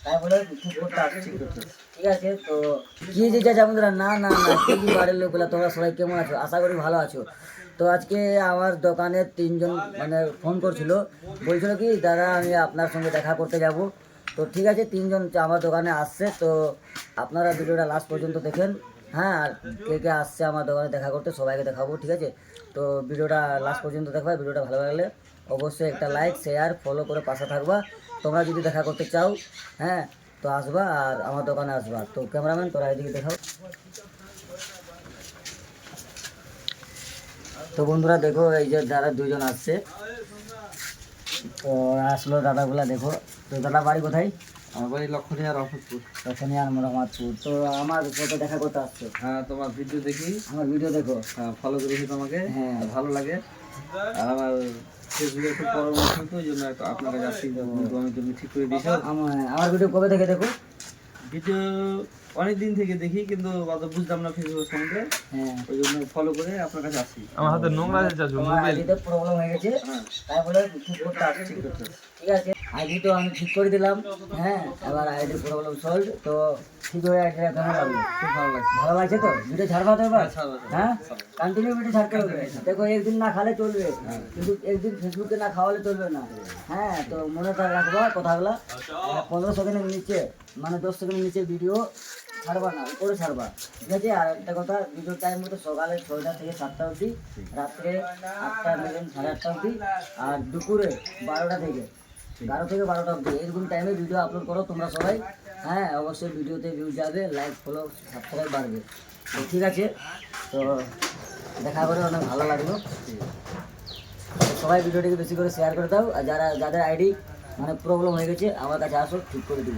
তাই বলে ঠিক করতে আসছি। ঠিক আছে, তো কি যে যা বন্ধুরা, না না না কি বাড়ির লোকগুলা, তোমরা সবাই কেমন আছো? আশা করি ভালো আছো। তো আজকে আমার দোকানে তিনজন মানে ফোন করছিল, বলছিল কি দাদা আমি আপনার সঙ্গে দেখা করতে যাব। তো ঠিক আছে, তিনজন আমার দোকানে আসছে। তো আপনারা ভিডিওটা লাস্ট পর্যন্ত দেখেন। হ্যাঁ, আর কে কে আসছে আমার দোকানে দেখা করতে সবাইকে দেখাবো। ঠিক আছে, তো ভিডিওটা লাস্ট পর্যন্ত দেখবা। ভিডিওটা ভালো লাগলে অবশ্যই একটা লাইক শেয়ার ফলো করে পাশে থাকবা। তোমরা যদি দেখা করতে চাও, হ্যাঁ, তো আসবা আর আমার দোকানে আসবা। তো ক্যামেরাম্যান তোরা এদিকে দেখাও। তো বন্ধুরা দেখো, এই যে দাদা দুইজন আসছে। তো আসলো দাদাগুলা, দেখো। তো দাদা বাড়ি কোথায়? আমার বাড়ি লক্ষণী আর রহমতপুর। তখনই আর রহমতপুর। তো আমার সাথে দেখা করতে আসছো? হ্যাঁ, তোমার ভিডিও দেখি। আমার ভিডিও দেখো? হ্যাঁ, ফলো করেছি তোমাকে। হ্যাঁ, ভালো লাগে। আর আমার ফেসবুকে খুব পরামর্শ তো, ওই জন্য আপনার কাছে আসছি। তুমি ঠিক করে দিয়েছো। আমার ভিডিও কবে থেকে দেখো? ভিডিও অনেক দিন থেকে দেখি, কিন্তু অত বুঝলাম না ফেসবুক সম্বন্ধে। হ্যাঁ, ওই জন্য ফলো করে আপনার কাছে আসছি। আমার হাতে নোংরা আছে, আইডিতে প্রবলেম হয়ে গেছে, তাই বলে ঠিক করতে আসছি। ঠিক আছে, আইডি তো আমি ঠিক করে দিলাম। হ্যাঁ, এবার আইডি প্রবলেম সলভ। তো ঠিক হয়ে আইডিটা কেমন লাগলো? খুব ভালো লাগছে। ভালো লাগছে তো? ভিডিও ছাড়বা তো এবার? ছাড়বো। হ্যাঁ, কন্টিনিউ ভিডিও ছাড়তে হবে। দেখো, একদিন না খালে চলবে, কিন্তু একদিন ফেসবুকে না খাওয়ালে চলবে না। হ্যাঁ, তো মনে রাখবা কথাগুলো। 15 সেকেন্ডের নিচে, মানে 10 সেকেন্ডের নিচে ভিডিও ছাড়বা না, উপরে ছাড়বা। ঠিক আছে, আর একটা কথা, ভিডিও টাইম মতো সকালে 6টা থেকে 7টা অবধি, রাত্রে 8টা থেকে 8:30 অবধি, আর দুপুরে 12টা থেকে 12টা অবধি, এরকম টাইমে ভিডিও আপলোড করো তোমরা সবাই। হ্যাঁ, অবশ্যই ভিডিওতে ভিউজ যাবে, লাইক ফলো সাবস্ক্রাইব বাড়বে। তো ঠিক আছে, তো দেখা করে অনেক ভালো লাগলো। তো সবাই ভিডিওটিকে বেশি করে শেয়ার করে দাও। আর যাদের আইডি মানে প্রবলেম হয়ে গেছে আমার কাছে আসো, ঠিক করে দিব।